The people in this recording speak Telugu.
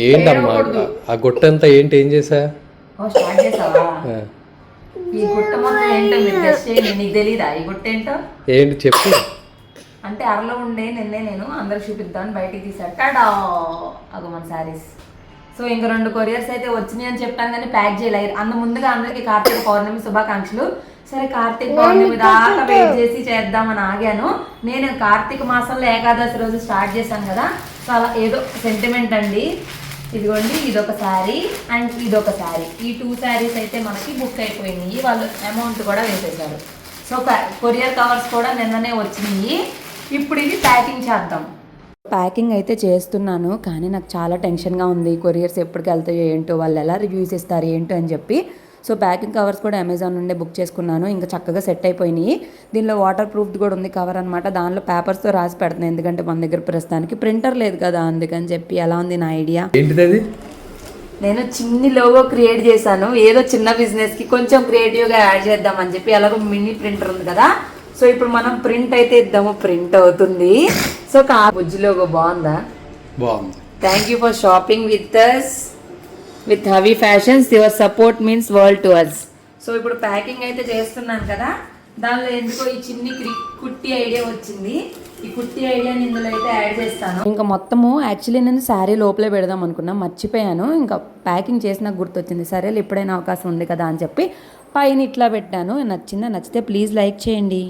ఏంటమ్మా ఆ గుట్టంతా ఏంటి, ఏం చేసా? స్టార్ట్ చేసావా? ఈ గుట్ట మొత్తం ఏంటో మీరు గెస్ట్ చేయండి. నీకు తెలీదా ఈ గుట్ట ఏంటో? ఏంటి చెప్పు. అంటే అరలో ఉండే నేను అందరికి చూపిద్దామని బయటికి తీసాడు. టాడా అగో మన శారీస్. సో ఇంకా 2 కొరియర్స్ అయితే వచ్చినాయి అని చెప్పాను, కానీ ప్యాక్ చేయలేదు. ముందుగా అందరికీ కార్తీక పౌర్ణమి శుభాకాంక్షలు. సరే కార్తీక పౌర్ణమి దాకా వెయిట్ చేసి చేద్దామని ఆగాను. నేను కార్తీక మాసంలో ఏకాదశి రోజు స్టార్ట్ చేశాను కదా, సో అలా ఏదో సెంటిమెంట్ అండి. ఇదిగోండి, ఇదొక శారీ అండ్ ఇదొక శారీ. ఈ 2 శారీస్ అయితే మనకి బుక్ అయిపోయినాయి. వాళ్ళు అమౌంట్ కూడా వేసేసారు. సో కొరియర్ కవర్స్ కూడా నిన్ననే వచ్చినాయి. ఇప్పుడు ఇది ప్యాకింగ్ చేద్దాం. ప్యాకింగ్ అయితే చేస్తున్నాను, కానీ నాకు చాలా టెన్షన్గా ఉంది. కొరియర్స్ ఎప్పటికి వెళ్తాయో ఏంటో, వాళ్ళు ఎలా రివ్యూస్ ఇస్తారు ఏంటో అని చెప్పి. సో ప్యాకింగ్ కవర్స్ కూడా అమెజాన్ నుండే బుక్ చేసుకున్నాను. ఇంకా చక్కగా సెట్ అయిపోయినాయి. దీనిలో వాటర్ ప్రూఫ్ది కూడా ఉంది కవర్ అనమాట. దానిలో పేపర్స్తో రాసి పెడుతున్నాను, ఎందుకంటే మన దగ్గర ప్రస్తుతానికి ప్రింటర్ లేదు కదా, అందుకని చెప్పి. ఎలా ఉంది నా ఐడియా? ఏంటిది? నేను చిన్ని లోగో క్రియేట్ చేశాను. ఏదో చిన్న బిజినెస్కి కొంచెం క్రియేటివ్గా యాడ్ చేద్దామని చెప్పి. అలాగే మినీ ప్రింటర్ ఉంది కదా, సో ఇప్పుడు మనం ప్రింట్ అయితే ఇద్దాము. ప్రింట్ అవుతుంది. సో బుజ్జి లోగో బాగుందా? బాగుంది. Thank you for shopping with us with Havi Fashions. Your support means world to us. So ఇప్పుడు ప్యాకింగ్ అయితే చేస్తున్నాను కదా, దానిలో ఎందుకో ఈ చిన్ని కుట్టి ఐడియా వచ్చింది. ఈ కుట్టి ఐడియాని ఇందులో అయితే యాడ్ చేస్తాను. ఇంకా మొత్తము యాక్చువల్లీ నేను శారీ లోపలే పెడదాం అనుకున్నా, మర్చిపోయాను. ఇంకా ప్యాకింగ్ చేసినాక గుర్తొచ్చింది. సరే ఎప్పుడైనా అవకాశం ఉంది కదా అని చెప్పి పైన ఇట్లా పెట్టాను. నచ్చిందా? నచ్చితే ప్లీజ్ లైక్ చేయండి.